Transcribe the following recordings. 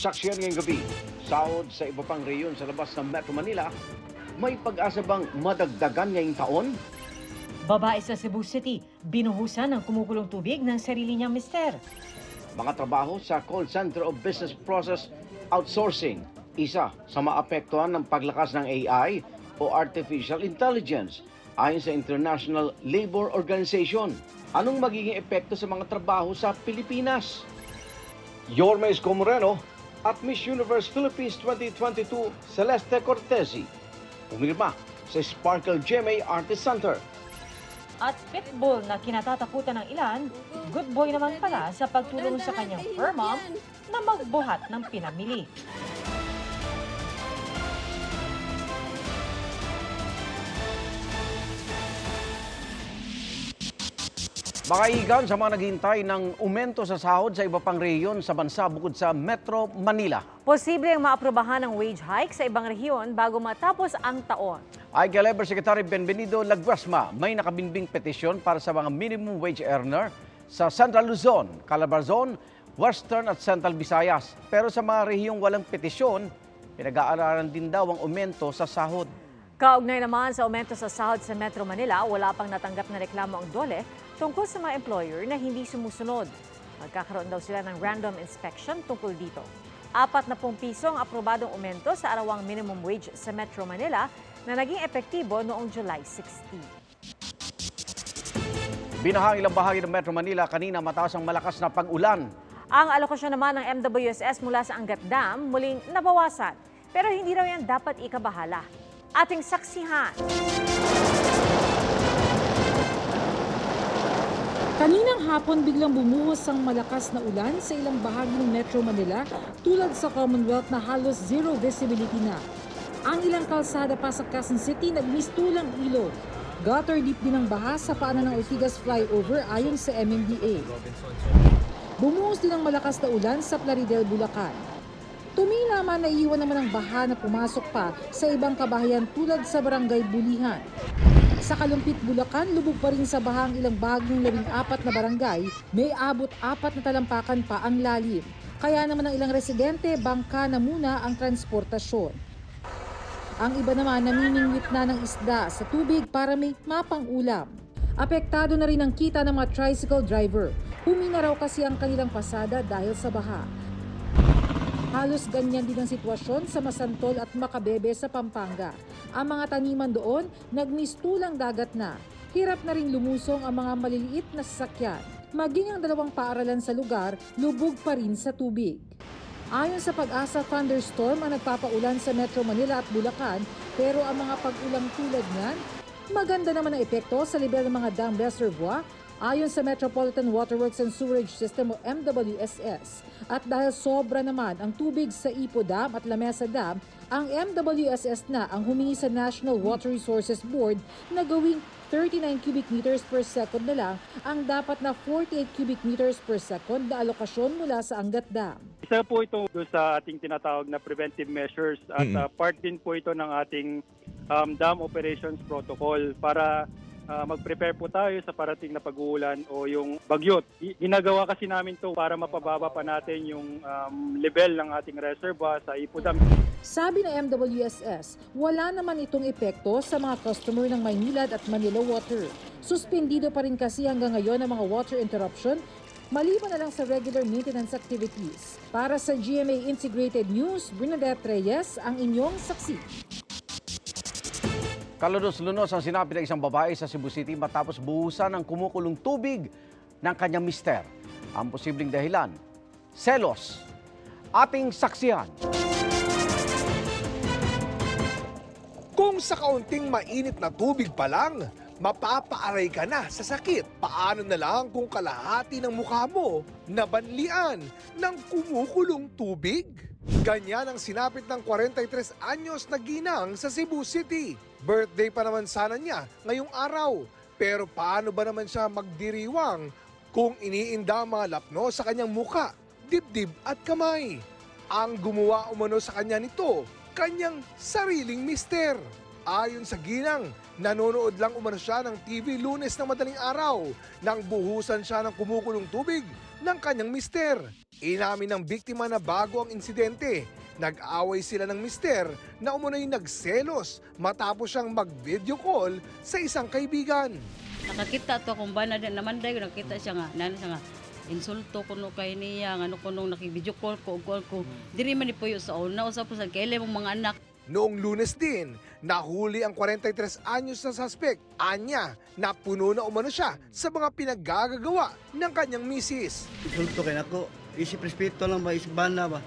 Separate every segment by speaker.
Speaker 1: Saksiyan ngayong gabi, sahod sa iba pang rehiyon sa labas ng Metro Manila, may pag-asa bang madagdagan ngayong taon?
Speaker 2: Babae sa Cebu City, binuhusan ng kumukulong tubig ng sarili niyang mister.
Speaker 1: Mga trabaho sa Call Center of Business Process Outsourcing, isa sa maapektuhan ng paglakas ng AI o Artificial Intelligence ayon sa International Labor Organization. Anong magiging epekto sa mga trabaho sa Pilipinas? Yorme Isko Moreno at Miss Universe Philippines 2022 Celeste Cortesi umirma sa Sparkle GMA Artist Center.
Speaker 2: At pitbull na kinatatakutan ng ilan, good boy naman pala sa pagtulong sa kanyang fur mom na magbuhat ng pinamili.
Speaker 1: Makaigan sa mga naghihintay ng aumento sa sahod sa iba pang rehiyon sa bansa bukod sa Metro Manila.
Speaker 2: Posible ang maaprubahan ng wage hike sa ibang rehiyon bago matapos ang taon.
Speaker 1: Ay kay Labor Secretary Benvenido Laguasma, may nakabinbing petisyon para sa mga minimum wage earner sa Central Luzon, Calabarzon, Western at Central Visayas. Pero sa mga rehiyong walang petisyon, pinag-aaralan din daw ang aumento sa sahod.
Speaker 2: Kaugnay naman sa aumento sa sahod sa Metro Manila, wala pang natanggap na reklamo ang DOLE tungkol sa mga employer na hindi sumusunod. Magkakaroon daw sila ng random inspection tungkol dito. 40 pisong aprobadong aumento sa arawang minimum wage sa Metro Manila na naging epektibo noong July 16.
Speaker 1: Binahang ilang bahagi ng Metro Manila kanina matapos ang malakas na pag-ulan.
Speaker 2: Ang alokasyon naman ng MWSS mula sa Angat Dam muling nabawasan. Pero hindi raw yan dapat ikabahala. Ating saksihan.
Speaker 3: Kaninang hapon biglang bumuhos ang malakas na ulan sa ilang bahagi ng Metro Manila tulad sa Commonwealth na halos zero visibility na. Ang ilang kalsada pa sa Quezon City nagmistulang ilog. Gutter deep din ang baha sa paanan ng Ortigas Flyover ayon sa MMDA. Bumuhos din ang malakas na ulan sa Plaridel, Bulacan. Tumila man naiiwan naman ang baha na pumasok pa sa ibang kabahayan tulad sa Barangay Bulihan. Sa Kalumpit, Bulacan, lubog pa rin sa baha ang ilang bahagi ng 14 na barangay, may abot 4 na talampakan pa ang lalim. Kaya naman ang ilang residente, bangka na muna ang transportasyon. Ang iba naman namimingwit na ng isda sa tubig para may mapang-ulam. Apektado na rin ang kita ng mga tricycle driver. Humina raw kasi ang kanilang pasada dahil sa baha. Halos ganyan din ang sitwasyon sa Masantol at Makabebe sa Pampanga. Ang mga taniman doon, nagmistulang dagat na. Hirap na rin lumusong ang mga maliliit na sasakyan. Maging ang dalawang paaralan sa lugar, lubog pa rin sa tubig. Ayon sa Pag-asa, thunderstorm ang nagpapaulan sa Metro Manila at Bulacan, pero ang mga pag-ulang tulad niyan, maganda naman ang epekto sa level ng mga dam reservoir. Ayon sa Metropolitan Waterworks and Sewerage System o MWSS. At dahil sobra naman ang tubig sa Ipo Dam at Lamesa Dam, ang MWSS na ang humingi sa National Water Resources Board na gawing 39 cubic meters per second na lang ang dapat na 48 cubic meters per second na alokasyon mula sa Angat Dam.
Speaker 4: Isa po ito sa ating tinatawag na preventive measures at part din po ito ng ating dam operations protocol para mag-prepare po tayo sa parating na pag-uulan o yung bagyot. Ginagawa kasi namin to para mapababa pa natin yung level ng ating reservoir sa Ipo Dam.
Speaker 3: Sabi ng MWSS, wala naman itong epekto sa mga customer ng Maynilad at Manila Water. Suspendido pa rin kasi hanggang ngayon ang mga water interruption, maliban na lang sa regular maintenance activities. Para sa GMA Integrated News, Bernadette Reyes, ang inyong saksi.
Speaker 1: Kalunos-lunos ang sinabi ng isang babae sa Cebu City matapos buhusan ng kumukulong tubig ng kanyang mister. Ang posibleng dahilan, selos. Ating saksihan.
Speaker 5: Kung sa kaunting mainit na tubig pa lang, mapapaaray ka na sa sakit. Paano na lang kung kalahati ng mukha mo nabanlian ng kumukulong tubig? Ganyan ang sinapit ng 43 anyos na ginang sa Cebu City. Birthday pa naman sana niya ngayong araw. Pero paano ba naman siya magdiriwang kung iniinda mga lapno sa kanyang muka, dibdib at kamay? Ang gumawa umano sa kanya nito, kanyang sariling mister. Ayon sa ginang, nanonood lang umano siya ng TV Lunes ng madaling araw nang buhusan siya ng kumukulong tubig ng kanyang mister. Inamin ng biktima na bago ang insidente, nag-away sila ng mister na umano'y nagselos matapos siyang mag-video call sa isang kaibigan.
Speaker 6: Nakakita to akong bana din naman dahil nakita siya nga, insulto ko no kay niya, ano ko nung nakibidyo call ko, diri man ipuyo sa una, usap po sa kailay mong mga anak.
Speaker 5: Noong Lunes din, nahuli ang 43 anyos na suspect. Anya, napuno na umano siya sa mga pinaggagawa ng kanyang misis.
Speaker 7: Insulto kay nako, isip respeto lang ba, isip bana ba?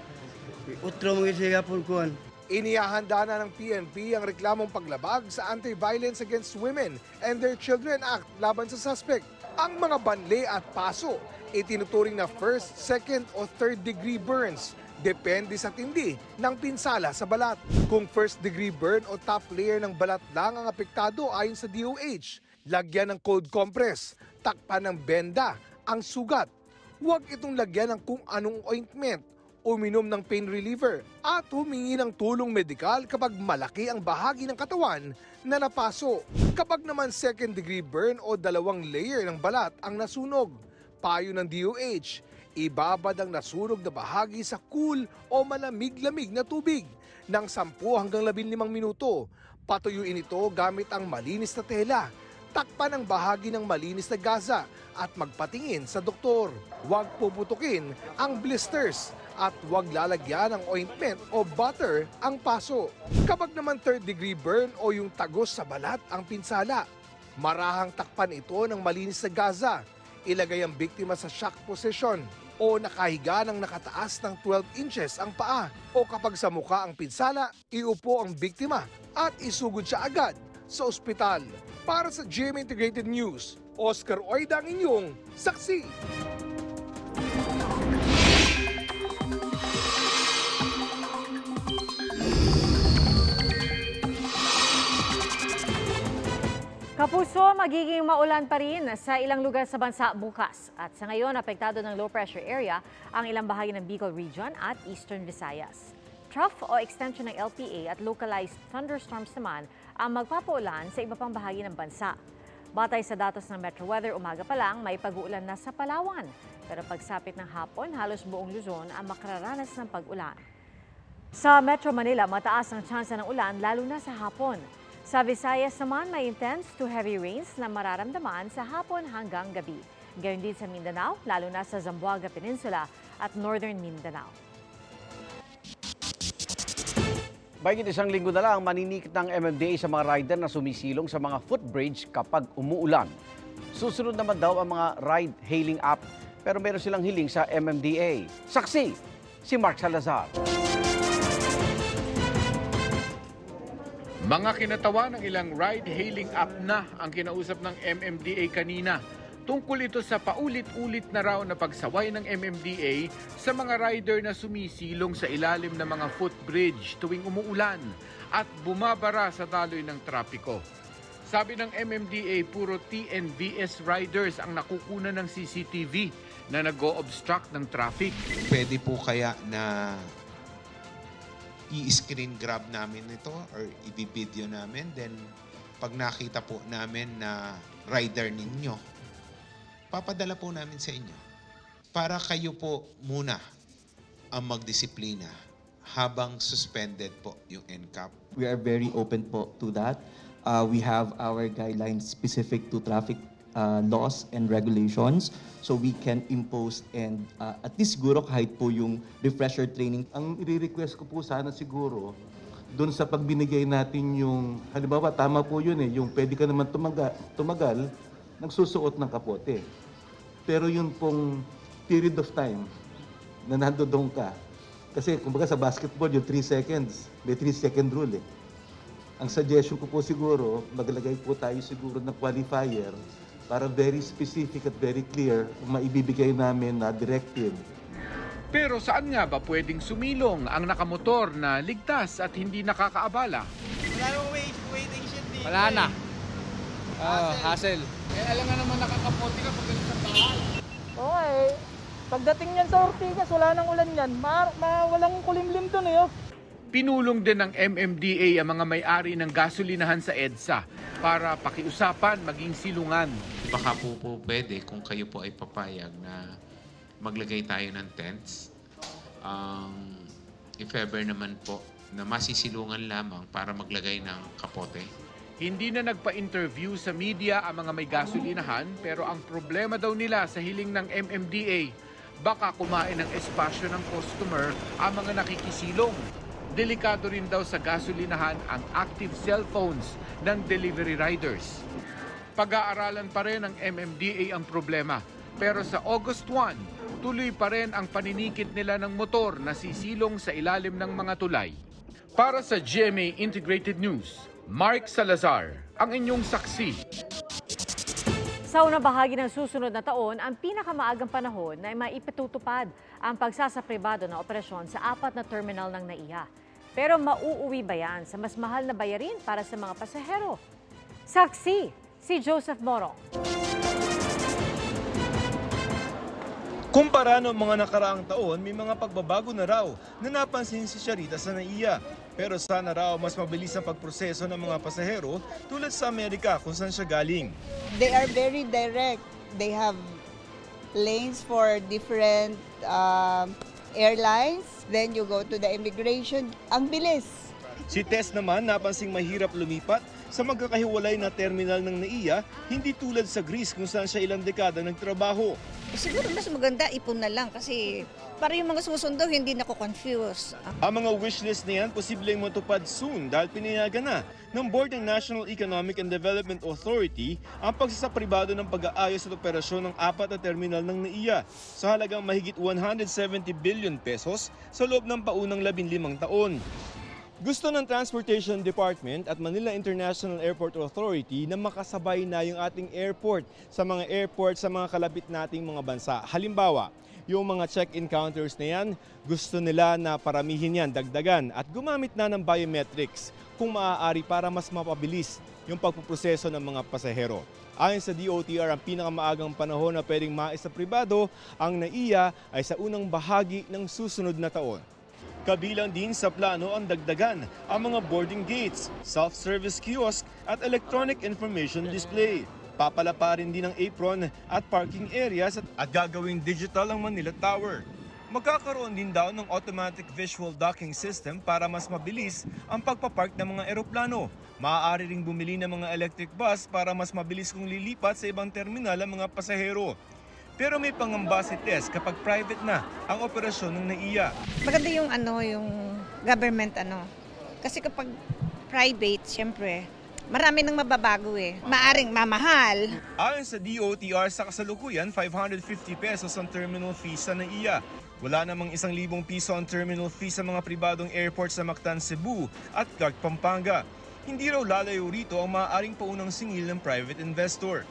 Speaker 7: Utro mga isipon kuhan.
Speaker 5: Inihahanda na ng PNP ang reklamong paglabag sa Anti-Violence Against Women and Their Children Act laban sa suspect. Ang mga banle at paso itinuturing na first, second o third degree burns. Depende sa tindi ng pinsala sa balat. Kung first degree burn o top layer ng balat lang ang apektado ayon sa DOH, lagyan ng cold compress, takpan ng benda ang sugat. Huwag itong lagyan ng kung anong ointment, uminom ng pain reliever at humingi ng tulong medikal kapag malaki ang bahagi ng katawan na napaso. Kapag naman second degree burn o dalawang layer ng balat ang nasunog, payo ng DOH, ibabad ang nasunog na bahagi sa cool o malamig-lamig na tubig ng 10 hanggang 15 minuto. Patuyuin ito gamit ang malinis na tela. Takpan ang bahagi ng malinis na gaza at magpatingin sa doktor. Huwag puputukin ang blisters at huwag lalagyan ng ointment o butter ang paso. Kapag naman third degree burn o yung tagos sa balat ang pinsala, marahang takpan ito ng malinis na gaza. Ilagay ang biktima sa shock position o nakahiga ng nakataas ng 12 inches ang paa. O kapag sa mukha ang pinsala, iupo ang biktima at isugod siya agad sa ospital. Para sa GMA Integrated News, Oscar Oida ang inyong saksi.
Speaker 2: Kapuso, magiging maulan pa rin sa ilang lugar sa bansa bukas. At sa ngayon, apektado ng low pressure area ang ilang bahagi ng Bicol Region at Eastern Visayas. Trough o extension ng LPA at localized thunderstorms naman ang magpapaulan sa iba pang bahagi ng bansa. Batay sa datos ng Metro Weather, umaga pa lang may pag-uulan na sa Palawan. Pero pagsapit ng hapon, halos buong Luzon ang makararanas ng pag-ulan. Sa Metro Manila, mataas ang tsansa ng ulan lalo na sa hapon. Sa Visayas naman, may intense to heavy rains na mararamdaman sa hapon hanggang gabi. Gayon din sa Mindanao, lalo na sa Zamboanga Peninsula at Northern Mindanao.
Speaker 1: Mahigit isang linggo na lang maninikit ng MMDA sa mga rider na sumisilong sa mga footbridge kapag umuulan. Susunod naman daw ang mga ride-hailing app pero meron silang hiling sa MMDA. Saksi, si Mark Salazar.
Speaker 8: Mga kinatawa ng ilang ride-hailing app na ang kinausap ng MMDA kanina. Tungkol ito sa paulit-ulit na raw na pagsaway ng MMDA sa mga rider na sumisilong sa ilalim ng mga footbridge tuwing umuulan at bumabara sa daloy ng trapiko. Sabi ng MMDA, puro TNVS riders ang nakukunan ng CCTV na nag-o-obstruct ng traffic.
Speaker 9: Pwede po kaya na i-screen grab namin ito or i-video namin, then pag nakita po namin na rider ninyo, papadala po namin sa inyo para kayo po muna ang magdisiplina habang suspended po yung NCAP.
Speaker 10: We are very open po to that. We have our guidelines specific to traffic laws and regulations, so we can impose and at least siguro kahit po yung refresher training.
Speaker 11: Ang i-request ko po sana siguro doon sa pagbinigay natin yung, halimbawa tama po yun yung pwede ka naman tumagal nagsusuot ng kapote. Pero yun pong period of time na nandoon ka. Kasi kumbaga sa basketball yung 3 seconds, may 3-second rule Ang suggestion ko po siguro, maglagay po tayo siguro ng qualifier para very specific at very clear kung maibibigay namin na directive.
Speaker 8: Pero saan nga ba pwedeng sumilong ang nakamotor na ligtas at hindi nakakaabala?
Speaker 7: Wala yung waiting shit dito.
Speaker 12: Wala na. Hassle.
Speaker 8: Alam nga naman nakakapote ka pag galit sa bahay.
Speaker 12: Pagdating niyan sa Ortigas, wala nang ulan yan. Walang kulimlim doon
Speaker 8: Pinulong din ng MMDA ang mga may-ari ng gasolinahan sa EDSA para pakiusapan maging silungan.
Speaker 9: Baka po pwede kung kayo po ay papayag na maglagay tayo ng tents. If ever naman po na masisilungan lamang para maglagay ng kapote.
Speaker 8: Hindi na nagpa-interview sa media ang mga may gasolinahan pero ang problema daw nila sa hiling ng MMDA, baka kumain ng espasyo ng customer ang mga nakikisilong. Delikado rin daw sa gasolinahan ang active cellphones ng delivery riders. Pag-aaralan pa rin ng MMDA ang problema. Pero sa August 1, tuloy pa rin ang paninikit nila ng motor na sisilong sa ilalim ng mga tulay. Para sa GMA Integrated News, Mark Salazar, ang inyong saksi.
Speaker 2: Sa unang bahagi ng susunod na taon, ang pinakamaagang panahon na maipatutupad ang pagsasapribado ng operasyon sa 4 na terminal ng NAIA. Pero mauuwi ba yan sa mas mahal na bayarin para sa mga pasahero? Saksi, si Joseph Morong.
Speaker 13: Kumpara noong mga nakaraang taon, may mga pagbabago na raw na napansin si Sharita sa NAIA. Pero sana raw mas mabilis ang pagproseso ng mga pasahero tulad sa Amerika kung saan siya galing.
Speaker 14: They are very direct. They have lanes for different airlines. Then you go to the immigration. Ang bilis.
Speaker 13: Si Tess naman napansing mahirap lumipat sa magkakahiwalay na terminal ng NAIA, hindi tulad sa Greece kung saan siya ilang dekada nagtrabaho.
Speaker 14: Siguro mas maganda ipon na lang kasi para yung mga susundo hindi nako-confuse.
Speaker 13: Ang mga wishlist na yan posibleng matupad soon dahil pinayagan na ng Board ng National Economic and Development Authority ang pagsasapribado ng pag-aayos at operasyon ng 4 na terminal ng NAIA sa halagang mahigit 170 billion pesos sa loob ng paunang 15 taon. Gusto ng Transportation Department at Manila International Airport Authority na makasabay na yung ating airport sa mga kalapit nating mga bansa. Halimbawa, yung mga check-in counters na yan, gusto nila na paramihin yan, dagdagan at gumamit na ng biometrics kung maaari para mas mapabilis yung pagpuproseso ng mga pasahero. Ayon sa DOTR, ang pinakamaagang panahon na pwedeng maisapribado ang NAIA ay sa unang bahagi ng susunod na taon. Kabilang din sa plano ang dagdagan ang mga boarding gates, self-service kiosk at electronic information display. Papalapa rin din ang apron at parking areas at gagawing digital ang Manila Tower. Magkakaroon din daw ng automatic visual docking system para mas mabilis ang pagpapark ng mga eroplano. Maaari ring bumili ng mga electric bus para mas mabilis kung lilipat sa ibang terminal ang mga pasahero. Pero may pangamba si Tess kapag private na ang operasyon ng NAIA.
Speaker 14: Maganda yung yung government Kasi kapag private, syempre, marami nang mababago Maaring mamahal.
Speaker 13: Ayon sa DOTR, sa kasalukuyan, 550 pesos ang terminal fee sa NAIA. Wala namang 1,000 piso ang terminal fee sa mga pribadong airport sa Mactan, Cebu at Clark, Pampanga. Hindi raw lalayo rito ang maaaring paunang singil ng private investor.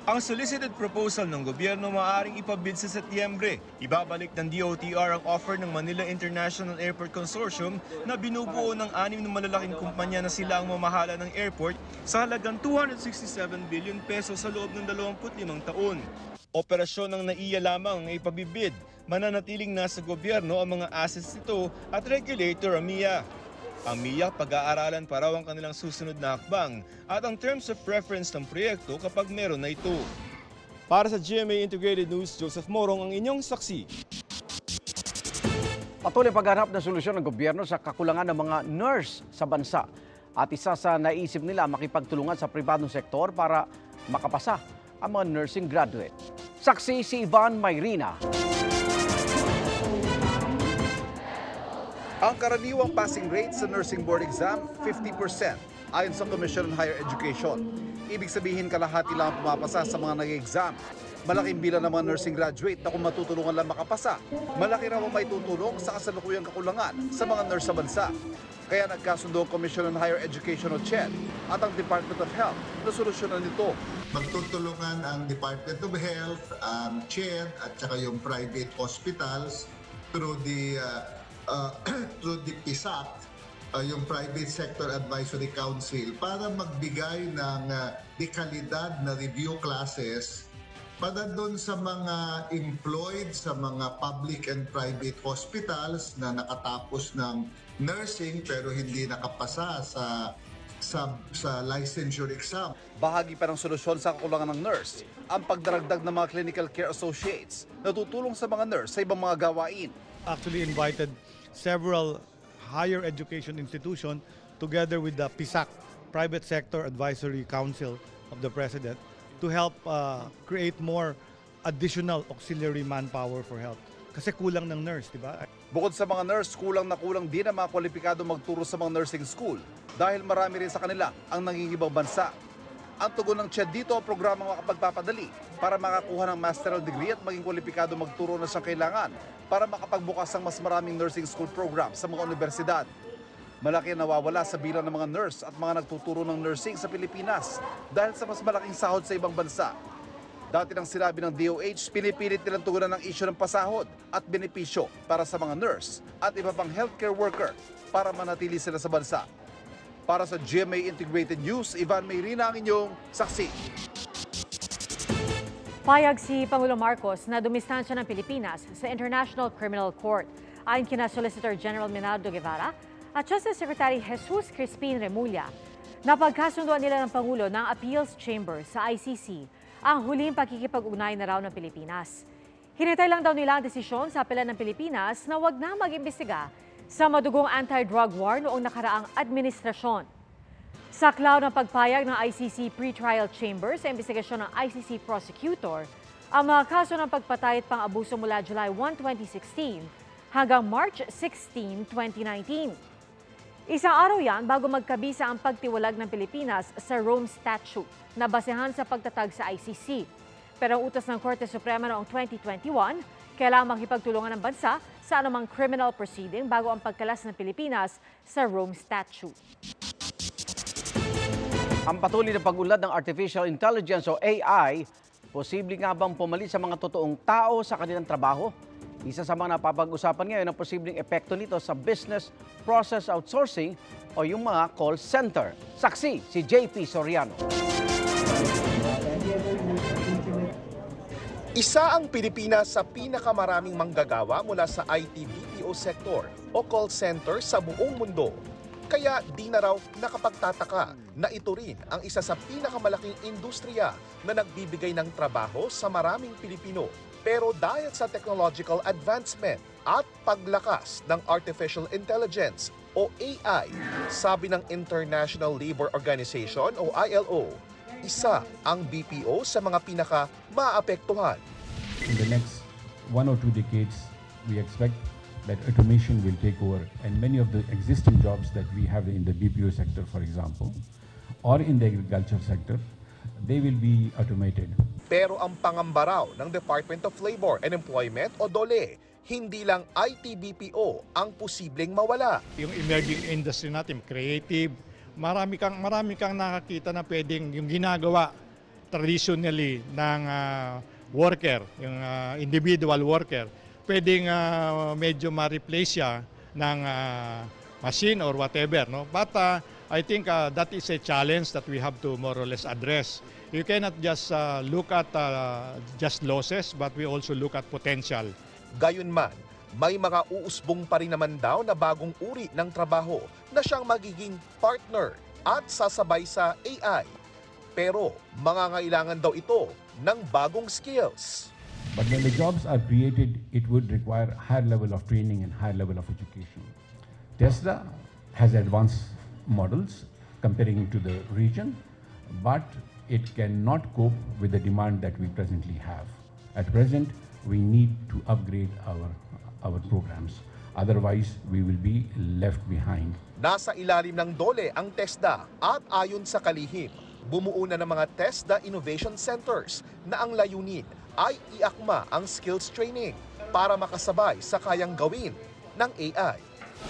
Speaker 13: Ang solicited proposal ng gobyerno maaaring ipabid sa Setyembre. Ibabalik ng DOTR ang offer ng Manila International Airport Consortium na binubuo ng 6 na malalaking kumpanya na sila ang mamahala ng airport sa halagang 267 billion pesos sa loob ng 25 taon. Operasyon ng NAIA lamang ang ipabibid. Mananatiling nasa gobyerno ang mga assets nito at regulator ang MIA. Ang MIA, pag-aaralan pa raw ang kanilang susunod na hakbang at ang terms of reference ng proyekto kapag meron na ito. Para sa GMA Integrated News, Joseph Morong ang inyong saksi.
Speaker 1: Patuloy pagharap ng solusyon ng gobyerno sa kakulangan ng mga nurse sa bansa. At isa sa naisip nila makipagtulungan sa pribadong sektor para makapasa ang mga nursing graduate. Saksi si Ivan Mayrina.
Speaker 15: Ang karaniwang passing rate sa nursing board exam, 50%, ayon sa Commission on Higher Education. Ibig sabihin kalahati lang ang pumapasa sa mga nag-exam. Malaking bilang ng mga nursing graduate na kung matutulungan lang makapasa. Malaki raw ang may tutulong sa kasalukuyang kakulangan sa mga nurse sa bansa. Kaya nagkasundo ang Commission on Higher Education o CHED at ang Department of Health na solusyonan nito.
Speaker 16: Magtutulungan ang Department of Health, CHED at saka yung private hospitals through the PSAC, yung Private Sector Advisory Council, para magbigay ng dekalidad na review classes para doon sa mga employed sa mga public and private hospitals na nakatapos ng nursing pero hindi nakapasa sa licensure exam.
Speaker 15: Bahagi pa ng solusyon sa kakulangan ng nurse ang pagdaragdag ng mga clinical care associates na tutulong sa mga nurse sa ibang mga gawain.
Speaker 17: Actually invited several higher education institutions together with the PSAC, Private Sector Advisory Council of the President, to help create more additional auxiliary manpower for health. Kasi kulang ng nurse, di ba?
Speaker 15: Bukod sa mga nurse, kulang din ang mga kwalipikado magturo sa mga nursing school dahil marami rin sa kanila ang nangingibang bansa. Ang tugon ng CHED dito ang programang makapagpapadali para makakuha ng masteral degree at maging kwalipikado magturo na siyang kailangan para makapagbukas ng mas maraming nursing school program sa mga universidad. Malaki ang nawawala sa bilang ng mga nurse at mga nagtuturo ng nursing sa Pilipinas dahil sa mas malaking sahod sa ibang bansa. Dati nang sinabi ng DOH, pinipilit nilang tugunan ng isyu ng pasahod at benepisyo para sa mga nurse at iba pang healthcare worker para manatili sila sa bansa. Para sa GMA Integrated News, Ivan Mayrina ang inyong saksi.
Speaker 2: Payag si Pangulo Marcos na dumistansya ng Pilipinas sa International Criminal Court. Ayon kina Solicitor General Menardo Guevara at Justice Secretary Jesus Crispin Remulla, napagkasunduan nila ng Pangulo ng Appeals Chamber sa ICC ang huling pakikipag-ugnay na raw ng Pilipinas. Hinintay lang daw nila ang desisyon sa apelan ng Pilipinas na wag na mag-imbestiga sa madugong anti-drug war noong nakaraang administrasyon. Saklaw ng pagpayag ng ICC Pre-Trial Chamber sa investigasyon ng ICC Prosecutor ang mga kaso ng pagpatay at pang-abuso mula July 1, 2016 hanggang March 16, 2019. Isang araw yan bago magkabisa ang pagtiwalag ng Pilipinas sa Rome Statute na basehan sa pagtatag sa ICC. Pero ang utos ng Korte Suprema noong 2021, kailangang makipagtulungan ng bansa sa anumang criminal proceeding bago ang pagkalas ng Pilipinas sa Rome Statute.
Speaker 1: Ang patuloy na pag-unlad ng Artificial Intelligence o AI, posible nga bang pumalit sa mga totoong tao sa kanilang trabaho? Isa sa mga napapag-usapan ngayon ang posibleng epekto nito sa business process outsourcing o yung mga call center. Saksi si JP Soriano.
Speaker 5: Isa ang Pilipinas sa pinakamaraming manggagawa mula sa IT-BPO sector o call center sa buong mundo. Kaya di na raw nakapagtataka na ito rin ang isa sa pinakamalaking industriya na nagbibigay ng trabaho sa maraming Pilipino. Pero dahil sa technological advancement at paglakas ng artificial intelligence o AI, sabi ng International Labour Organization o ILO, isa ang BPO sa mga pinaka-maapektuhan.
Speaker 18: In the next 1 or 2 decades, we expect that automation will take over and many of the existing jobs that we have in the BPO sector, for example, or in the agriculture sector, they will be automated.
Speaker 5: Pero ang pangamba raw ng Department of Labor and Employment o DOLE, hindi lang IT-BPO ang posibleng mawala.
Speaker 17: Yung emerging industry natin, creative, marami kang nakakita na pwedeng yung ginagawa traditionally ng worker, yung individual worker, pwedeng medyo ma-replace siya ng machine or whatever. No? But I think that is a challenge that we have to more or less address. You cannot just look at just losses, but we also look at potential.
Speaker 5: Gayunman, may mga uusbong pa rin naman daw na bagong uri ng trabaho na siyang magiging partner at sasabay sa AI. Pero mangangailangan daw ito ng bagong skills.
Speaker 18: But when the jobs are created, it would require higher level of training and higher level of education. Tesla has advanced models comparing to the region, but it cannot cope with the demand that we presently have. At present, we need to upgrade our programs. Otherwise, we will be left behind.
Speaker 5: Nasa ilalim ng DOLE ang TESDA at ayon sa kalihim, bumuo na ng mga TESDA Innovation Centers na ang layunin ay iakma ang skills training para makasabay sa kayang gawin ng AI.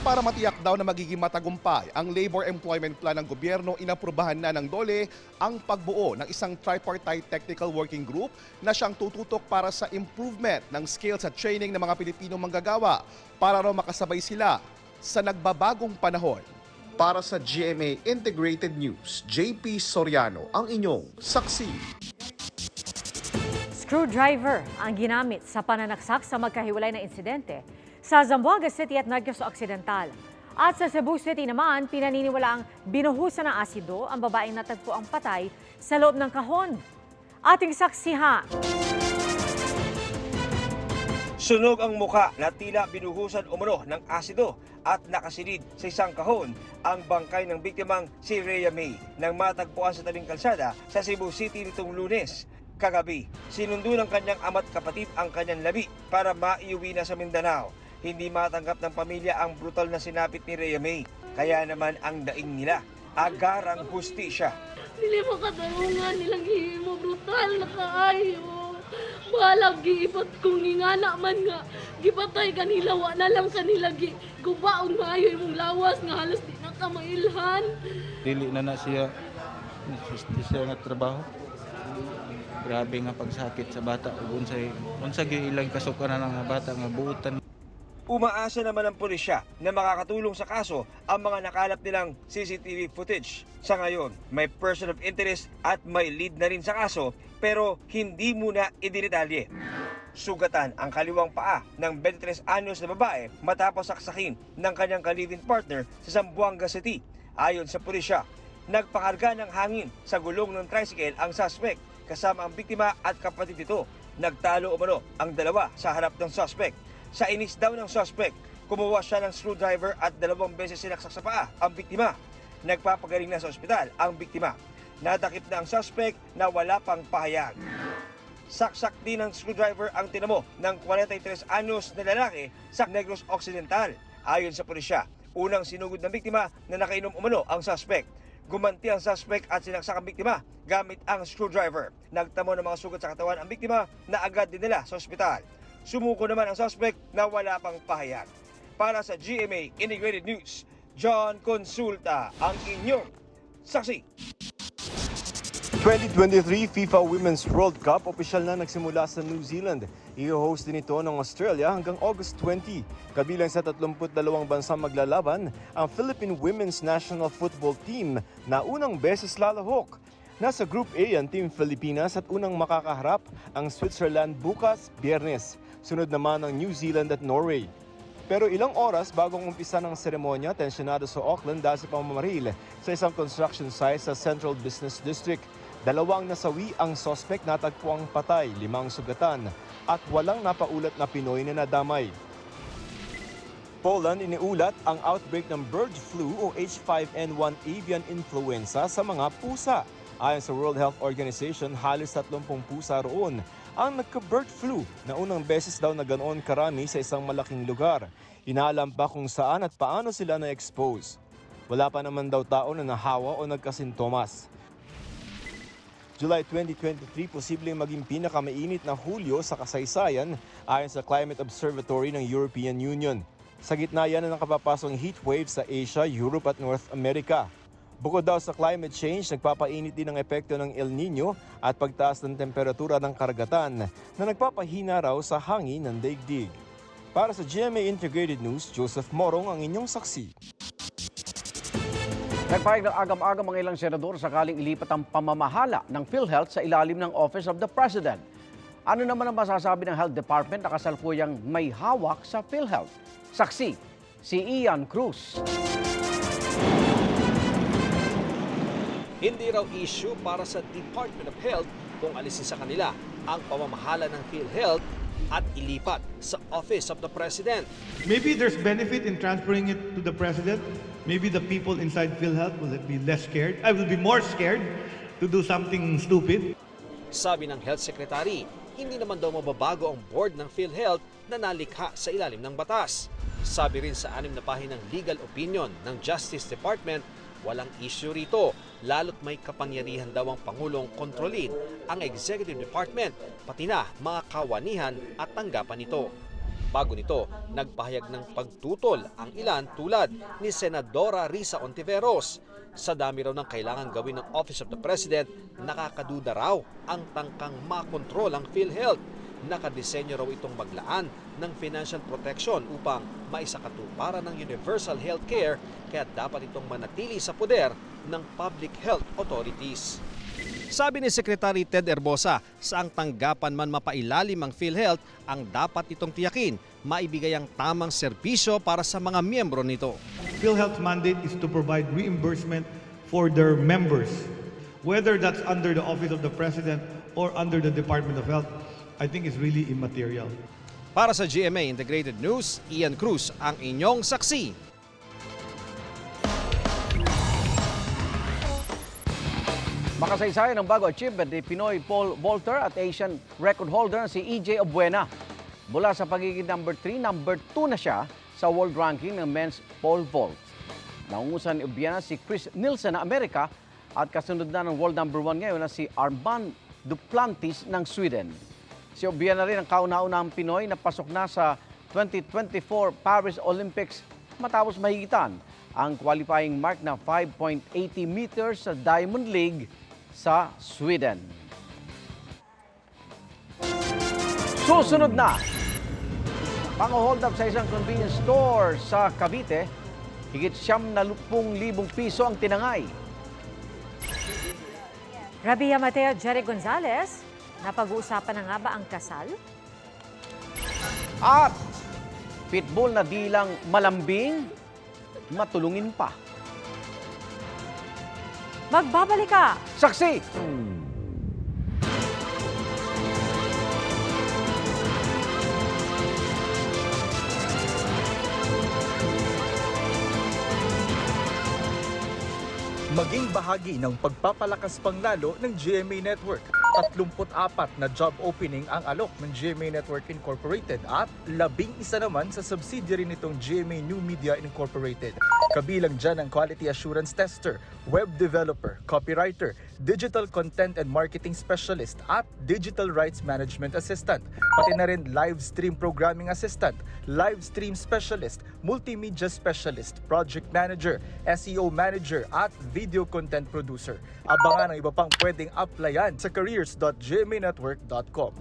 Speaker 5: Para matiyak daw na magiging matagumpay ang labor employment plan ng gobyerno, inaprubahan na ng DOLE ang pagbuo ng isang tripartite technical working group na siyang tututok para sa improvement ng skills at training ng mga Pilipinong manggagawa para raw makasabay sila sa nagbabagong panahon. Para sa GMA Integrated News, JP Soriano ang inyong saksi.
Speaker 2: Screwdriver ang ginamit sa pananaksak sa magkahiwalay na insidente sa Zamboanga City at Negros Occidental. At sa Cebu City naman, pinaniniwalaang binuhusan ng asido ang babaeng natagpo ang patay sa loob ng kahon. Ating saksihan.
Speaker 19: Sunog ang muka na tila binuhusan umano ng asido at nakasilid sa isang kahon ang bangkay ng biktimang si Rhea May nang matagpuan sa tabing kalsada sa Cebu City nitong Lunes. Kagabi, sinundo ng kanyang ama't kapatid ang kanyang labi para maiuwi na sa Mindanao. Hindi matanggap ng pamilya ang brutal na sinapit ni Rhea May. Kaya naman ang daing nila, agarang hustisya.
Speaker 20: Dili mo katarungan nilang himo, brutal na kaayo. Balag giipat kung ngingana man nga. Gipatay kanila, wa na lang kanila gubaon maayo imong lawas nga halos di na kamailhan.
Speaker 21: Dili na siya nga trabaho. Grabe nga pagsakit sa bata. Unsa ilang kasukaran ng bata nga buutan.
Speaker 19: Umaasa naman ang pulisya na makakatulong sa kaso ang mga nakalap nilang CCTV footage. Sa ngayon, may person of interest at may lead na rin sa kaso pero hindi muna idinetalye. Sugatan ang kaliwang paa ng 23 anyos na babae matapos saksakin ng kanyang ka-live-in partner sa Zamboanga City. Ayon sa pulisya, nagpakarga ng hangin sa gulong ng tricycle ang suspect kasama ang biktima at kapatid nito. Nagtalo umano ang dalawa sa harap ng suspect. Sa inis daw ng suspect, kumuha siya ng screwdriver at 2 beses sinaksak sa paa ang biktima. Nagpapagaling na sa ospital ang biktima. Nadakip na ang suspect na wala pang pahayag. Saksak din ng screwdriver ang tinamo ng 43 anyos na lalaki sa Negros Occidental. Ayon sa pulisya, unang sinugod ng biktima na nakainom umano ang suspect. Gumanti ang suspect at sinaksak ang biktima gamit ang screwdriver. Nagtamo ng mga sugat sa katawan ang biktima na agad din nila sa ospital. Sumuko naman ang suspect na wala pang pahayag. Para sa GMA Integrated News, John Consulta ang inyong saksi.
Speaker 13: 2023 FIFA Women's World Cup opisyal na nagsimula sa New Zealand. I-host din ito ng Australia hanggang August 20. Kabilang sa 32 bansang maglalaban ang Philippine Women's National Football Team na unang beses lalahok. Nasa Group A ang Team Pilipinas at unang makakaharap ang Switzerland bukas, Biyernes. Sunod naman ang New Zealand at Norway. Pero ilang oras bagong umpisa ng seremonya, tensyonado sa Auckland dahil sa pamamaril sa isang construction site sa Central Business District. 2 nasawi ang suspect na tagpuang patay, 5 sugatan at walang napaulat na Pinoy na nadamay. Poland iniulat ang outbreak ng bird flu o H5N1 avian influenza sa mga pusa. Ayon sa World Health Organization, halos 30 pusa roon ang nagka-bird flu na unang beses daw na ganoon karami sa isang malaking lugar. Inaalam pa kung saan at paano sila na-expose. Wala pa naman daw tao na nahawa o nagkasintomas. July 2023, posibleng maging pinakamainit na Hulyo sa kasaysayan ayon sa Climate Observatory ng European Union. Sa gitna yan ng nakapapasong heat wave sa Asia, Europe at North America. Bukod daw sa climate change, nagpapainit din ang epekto ng El Nino at pagtaas ng temperatura ng karagatan na nagpapahina raw sa hangin ng daigdig. Para sa GMA Integrated News, Joseph Morong ang inyong saksi.
Speaker 1: Nagpahayag ng agam-agam ang ilang senador sakaling ilipat ang pamamahala ng PhilHealth sa ilalim ng Office of the President. Ano naman ang masasabi ng Health Department na kasalukuyang may hawak sa PhilHealth? Saksi, si Ian Cruz.
Speaker 22: Hindi raw issue para sa Department of Health kung alisin sa kanila ang pamamahala ng PhilHealth at ilipat sa Office of the President.
Speaker 23: Maybe there's benefit in transferring it to the President. Maybe the people inside PhilHealth will be less scared. I will be more scared to do something stupid.
Speaker 22: Sabi ng Health Secretary, hindi naman daw mababago ang board ng PhilHealth na nalikha sa ilalim ng batas. Sabi rin sa 6 na pahinang legal opinion ng Justice Department, walang issue rito, lalo't may kapangyarihan daw ang Pangulong kontrolin ang Executive Department, pati na mga kawanihan at tanggapan nito. Bago nito, nagpahayag ng pagtutol ang ilan tulad ni Senadora Risa Ontiveros. Sa dami raw ng kailangan gawin ng Office of the President, nakakaduda raw ang tangkang makontrol ang PhilHealth. Nakadisenyo raw itong maglaan ng financial protection upang maisakatuparan ng universal healthcare, kaya dapat itong manatili sa poder ng public health authorities. Sabi ni Secretary Ted Herbosa, saang tanggapan man mapailalim ang PhilHealth, ang dapat itong tiyakin, maibigay ang tamang serbisyo para sa mga miyembro nito.
Speaker 23: PhilHealth's mandate is to provide reimbursement for their members, whether that's under the Office of the President or under the Department of Health. I think is really immaterial.
Speaker 22: Para sa GMA Integrated News, Ian Cruz ang inyong saksi.
Speaker 1: Makasaysayan ng bago achievement ni Pinoy pole vaulter at Asian record holder si EJ Obuena. Mula sa pagiging number 3, number 2 na siya sa world ranking ng men's pole vault. Naungusan ni Obuena si Chris Nielsen ng Amerika at kasunod na ng world number 1 ngayon na si Armand Duplantis ng Sweden. Si Obuena rin ang kauna-unahang Pinoy na pasok na sa 2024 Paris Olympics matapos mahigitan ang qualifying mark na 5.80 meters sa Diamond League sa Sweden. Susunod na, pang-hold up sa isang convenience store sa Cavite, higit 70,000 piso ang tinangay.
Speaker 2: Rabia Mateo, Jerry Gonzalez, napag-uusapan na nga ba ang kasal?
Speaker 1: At pitbull na dilang malambing, matulungin pa.
Speaker 2: Magbabalik ka!
Speaker 1: Saksi!
Speaker 3: Maging bahagi ng pagpapalakas panglalo ng GMA Network. 34 na job opening ang alok ng GMA Network Incorporated at 11 naman sa subsidiary nitong GMA New Media Incorporated. Kabilang dyan ang quality assurance tester, web developer, copywriter, digital content and marketing specialist at digital rights management assistant. Pati na rin live stream programming assistant, live stream specialist, multimedia specialist, project manager, SEO manager at video content producer. Abangan ang iba pang pwedeng applyan sa careers.gmanetwork.com.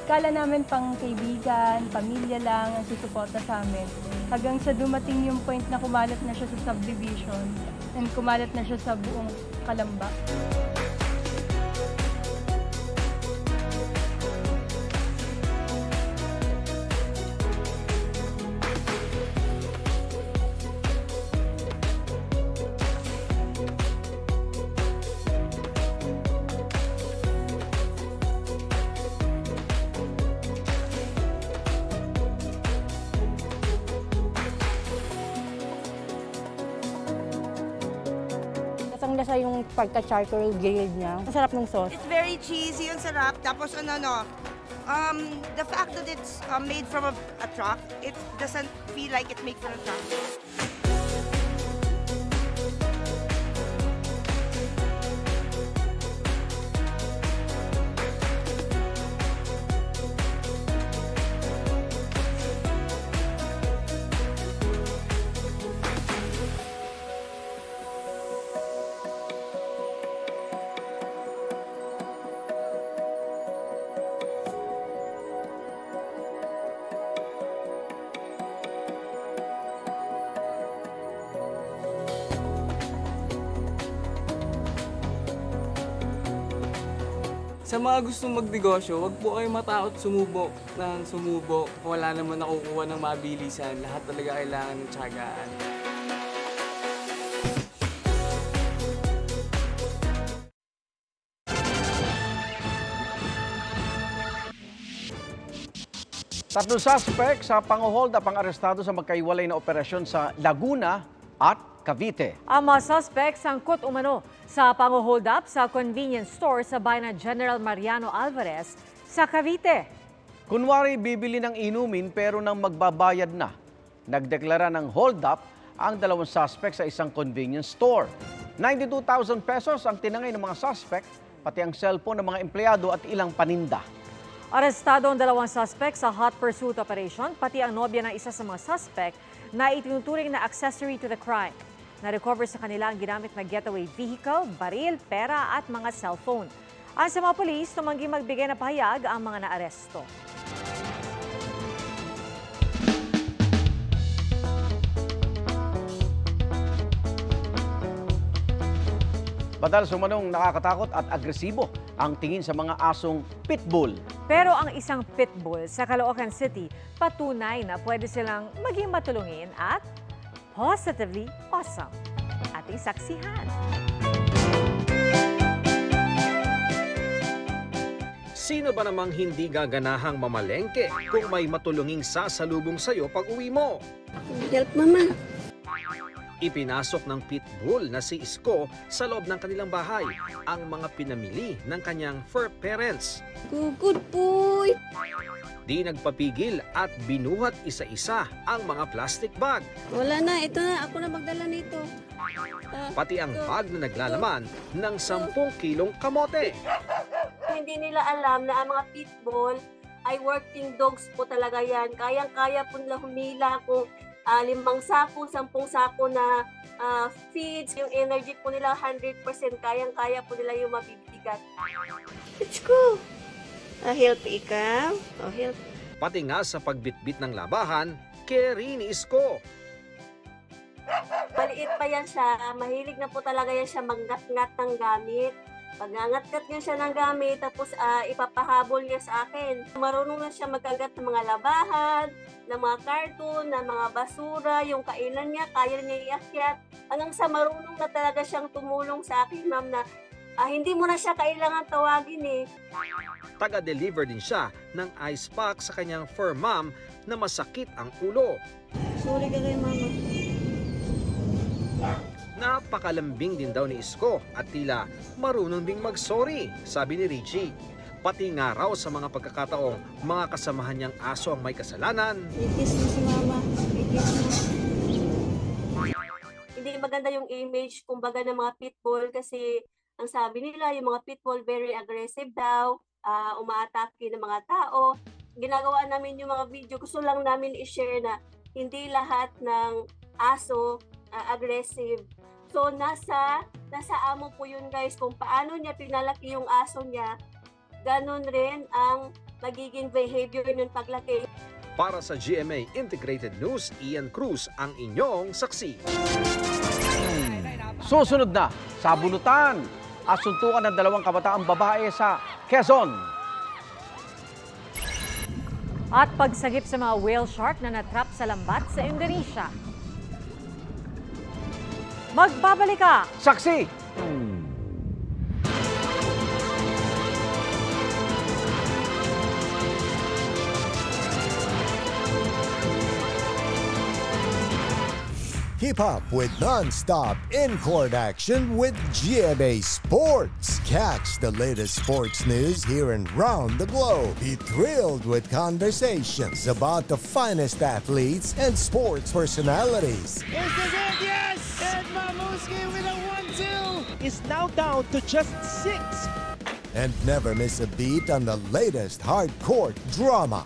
Speaker 4: Kala namin pang kaibigan, pamilya lang ang susuporta sa amin. Hanggang sa dumating yung point na kumalat na siya sa subdivision and kumalat na siya sa buong Kalamba.
Speaker 6: Lasang-lasa yung pagka-charcoal grilled niya. Ang sarap ng sauce.
Speaker 24: It's very cheesy, ang sarap. Tapos the fact that it's made from a truck, it doesn't feel like it's made from a truck.
Speaker 25: Sa mga gustong magnegosyo, wag po kayo matakot sumubok ng sumubok. Wala naman nakukuha ng mabilisan. Lahat talaga kailangan ng tiyagaan.
Speaker 1: Tatlong suspect sa pang-hold up ang arestado sa magkaiwalay na operasyon sa Laguna at Cavite.
Speaker 2: Ang mga suspect sangkot umano sa pang-hold up sa convenience store sa bayan ng General Mariano Alvarez sa Cavite.
Speaker 1: Kunwari bibili ng inumin pero nang magbabayad na. Nagdeklara ng hold-up ang dalawang suspect sa isang convenience store. 92,000 pesos ang tinangay ng mga suspect, pati ang cellphone ng mga empleyado at ilang paninda.
Speaker 2: Arestado ang dalawang suspect sa hot pursuit operation, pati ang nobya ng isa sa mga suspect na itinuturing na accessory to the crime. Na-recover sa kanila ang ginamit na getaway vehicle, baril, pera at mga cellphone. Ayon sa mga polis, tumanggi magbigay ng pahayag ang mga naaresto.
Speaker 1: Madalas umanong nakakatakot at agresibo ang tingin sa mga asong pitbull.
Speaker 2: Pero ang isang pitbull sa Caloocan City, patunay na pwede silang maging matulungin at positively awesome. Ating saksihan.
Speaker 22: Sino ba namang hindi gaganahang mamalengke kung may matulunging sasalubong sa'yo pag uwi mo?
Speaker 7: Help, Mama.
Speaker 22: Ipinasok ng pitbull na si Isko sa loob ng kanilang bahay ang mga pinamili ng kanyang fur parents.
Speaker 7: Good boy!
Speaker 22: Di nagpapigil at binuhat isa-isa ang mga plastic bag.
Speaker 7: Wala na, ito na. Ako na magdala nito.
Speaker 22: Pati ang bag na naglalaman ng 10 kilong kamote.
Speaker 7: Hindi nila alam na ang mga pitbull ay working dogs po talaga yan. Kayang-kaya po nila humila kung 5 sako, 10 sako na feeds. Yung energy po nila 100%. Kayang-kaya po nila yung mabibigat. Let's go! Help ikaw. Help.
Speaker 22: Pati nga sa pagbitbit ng labahan, carry ni Isko.
Speaker 7: Maliit pa yan siya. Mahilig na po talaga yan siya magngat-ngat ng gamit. Pag-ngat-ngat niya siya ng gamit, tapos ipapahabol niya sa akin. Marunong na siya magkagat ng mga labahan, ng mga karton, ng mga basura, yung kainan niya, kaya niya iakyat. Hanggang sa marunong na talaga siyang tumulong sa akin, ma'am, na hindi mo na siya kailangan tawagin eh.
Speaker 22: Taga-deliver din siya ng ice pack sa kanyang fur mom na masakit ang ulo.
Speaker 7: Sorry ka kay mama.
Speaker 22: Napakalambing din daw ni Isko at tila marunong ding mag-sorry, sabi ni Richie. Pati nga raw sa mga pagkakataong mga kasamahan niyang aso ang may kasalanan.
Speaker 7: Itis mo si mama. Itis mo. Hindi maganda yung image kumbaga ng mga pitbull kasi ang sabi nila yung mga pitbull very aggressive daw, umaatake ng mga tao. Ginagawa namin yung mga video, gusto lang namin i-share na hindi lahat ng aso aggressive. So nasa amo po yun guys, kung paano niya pinalaki yung aso niya, ganun rin ang magiging behavior ng paglaki.
Speaker 22: Para sa GMA Integrated News, Ian Cruz ang inyong saksi.
Speaker 1: Susunod na, sa Bulutan, asuntukan ng 2 kabataang babae sa Quezon.
Speaker 2: At pagsagip sa mga whale shark na natrap sa lambat sa Indonesia. Magbabalik ka!
Speaker 1: Saksi!
Speaker 9: Keep up with non-stop in-court action with GMA Sports. Catch the latest sports news here and round the globe. Be thrilled with conversations about the finest athletes and sports personalities.
Speaker 10: Is this it? Yes! And Mamuski with a 1-2 is now down to just 6.
Speaker 9: And never miss a beat on the latest hard-court drama.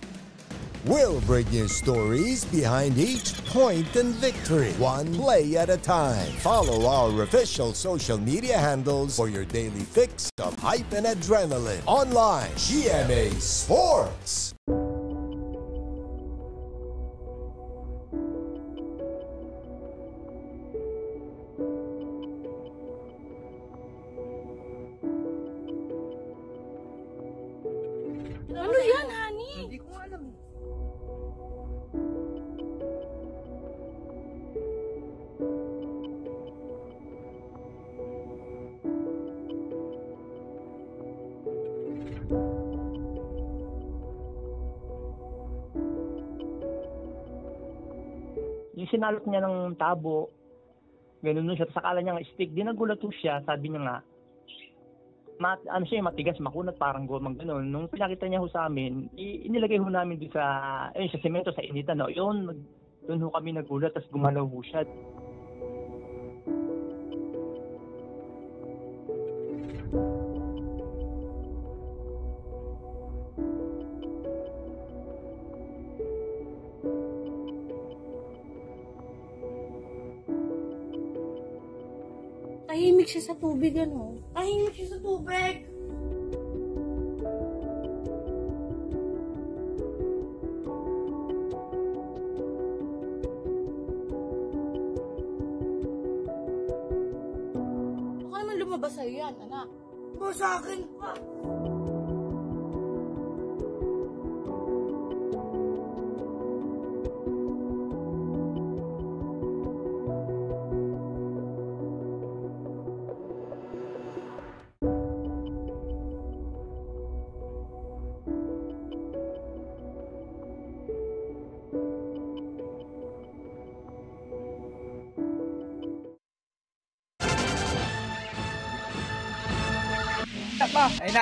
Speaker 9: We'll bring you stories behind each point and victory, one play at a time. Follow our official social media handles for your daily fix of hype and adrenaline. Online, GMA Sports.
Speaker 20: Ano yan, honey? Hindi ko alam.
Speaker 11: Yung sinalot niya ng tabo, gano'n nun siya. Sakala niya nga stick. Di nagulat siya, sabi niya nga, ano siya, matigas, makunat, parang gomang gano'n. Nung pinakita niya ho sa amin, inilagay ho namin doon sa semento, sa initan. No? Doon ho kami nagulat, tapos gumalaw ho siya.
Speaker 8: Tahimik siya sa tubig, ano? Tahimik siya sa tubig! Baka naman lumabas sa'yo yan, anak. Ba sa akin pa?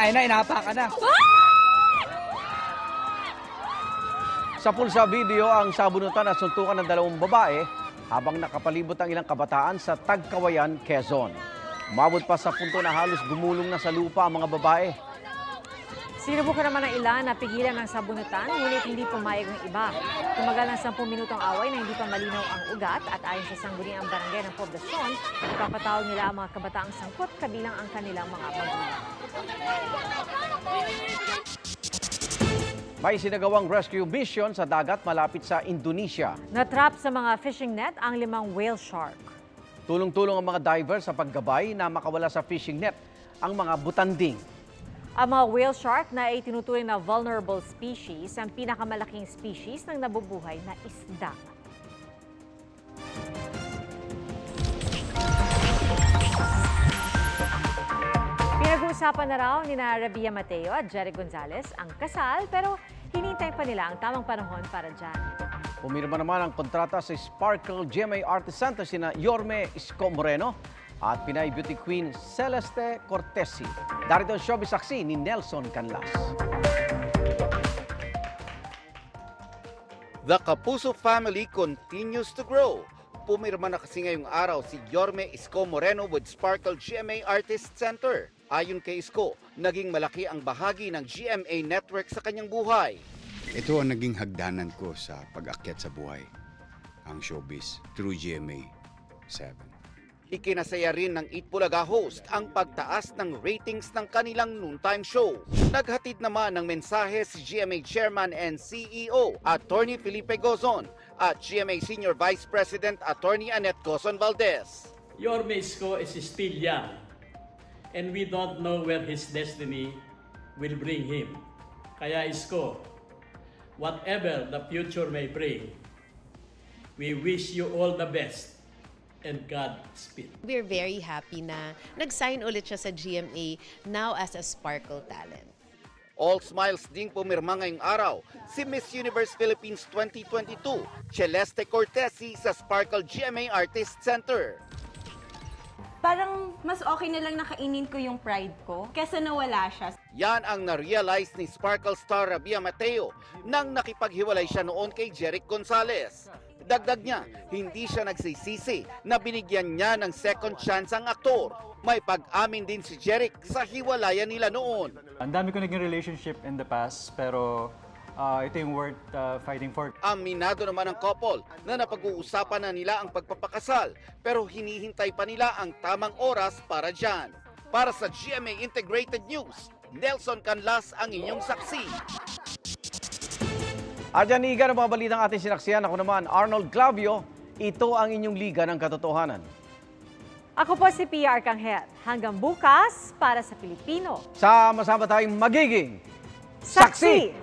Speaker 12: Inapa ka na.
Speaker 1: Sa pulsa video ang sabunutan at suntukan ng 2 babae habang nakapalibot ang ilang kabataan sa Tagkawayan, Quezon. Umabot pa sa punto na halos gumulong na sa lupa ang mga babae.
Speaker 2: Sinubukan naman ng ilan na pigilan ng sabunutan, ngunit hindi pumayag ng iba. Tumagal ng 10 minutong away na hindi pa malinaw ang ugat at ayon sa sangguniang barangay ng poblasyon, ipapatawag nila ang mga kabataang sangkot kabilang ang kanilang mga magulang.
Speaker 1: May sinagawang rescue mission sa dagat malapit sa Indonesia.
Speaker 2: Natrap sa mga fishing net ang 5 whale shark.
Speaker 1: Tulong-tulong ang mga divers sa paggabay na makawala sa fishing net ang mga butanding.
Speaker 2: Ang mga whale shark na ay tinuturing na vulnerable species, ang pinakamalaking species ng nabubuhay na isda. Pinag-uusapan na raw ni Rabia Mateo at Jeric Gonzalez ang kasal, pero hinintay pa nila ang tamang panahon para dyan.
Speaker 1: Pumirma naman ang kontrata sa Sparkle GMA Artist Center sina Yorme Isko Moreno at Pinay Beauty Queen Celeste Cortesi. Darito ang showbiz saksi ni Nelson Canlas.
Speaker 14: The Kapuso family continues to grow. Pumirma na kasi ngayong araw si Yorme Isko Moreno with Sparkle GMA Artist Center. Ayon kay Isko, naging malaki ang bahagi ng GMA Network sa kanyang buhay.
Speaker 15: Ito ang naging hagdanan ko sa pag-akyat sa buhay, ang showbiz through GMA 7.
Speaker 14: Ikinasaya rin ng Eat Bulaga host ang pagtaas ng ratings ng kanilang noontime show. Naghatid naman ng mensahe si GMA Chairman and CEO, Attorney Felipe Gozon, at GMA Senior Vice President, Attorney Annette Gozon Valdez.
Speaker 16: Yorme Isko is still young, and we don't know where his destiny will bring him. Kaya Isko, whatever the future may bring, we wish you all the best. And Godspeed.
Speaker 26: We're very happy na nag-sign ulit siya sa GMA now as a Sparkle talent.
Speaker 14: All smiles ding pumirma ngayong araw si Miss Universe Philippines 2022, Celeste Cortesi sa Sparkle GMA Artist Center.
Speaker 27: Parang mas okay na lang nakainin ko yung pride ko kesa nawala siya.
Speaker 14: Yan ang na-realize ni Sparkle star Rabia Mateo nang nakipaghiwalay siya noon kay Jeric Gonzalez. Dagdag niya, hindi siya nagsisisi na binigyan niya ng second chance ang aktor. May pag-amin din si Jeric sa hiwalayan nila noon.
Speaker 28: Ang dami ko naging relationship in the past, pero ito yung worth fighting for.
Speaker 14: Aminado naman ang couple na napag-uusapan na nila ang pagpapakasal, pero hinihintay pa nila ang tamang oras para dyan. Para sa GMA Integrated News, Nelson Canlas ang inyong saksi.
Speaker 1: At yan, Iga, ng mga balitang ating sinaksiyan. Ako naman, Arnold Clavio. Ito ang inyong Liga ng Katotohanan.
Speaker 2: Ako po si Pia Arcangel. Hanggang bukas para sa Pilipino.
Speaker 1: Sama-sama tayong magiging saksi!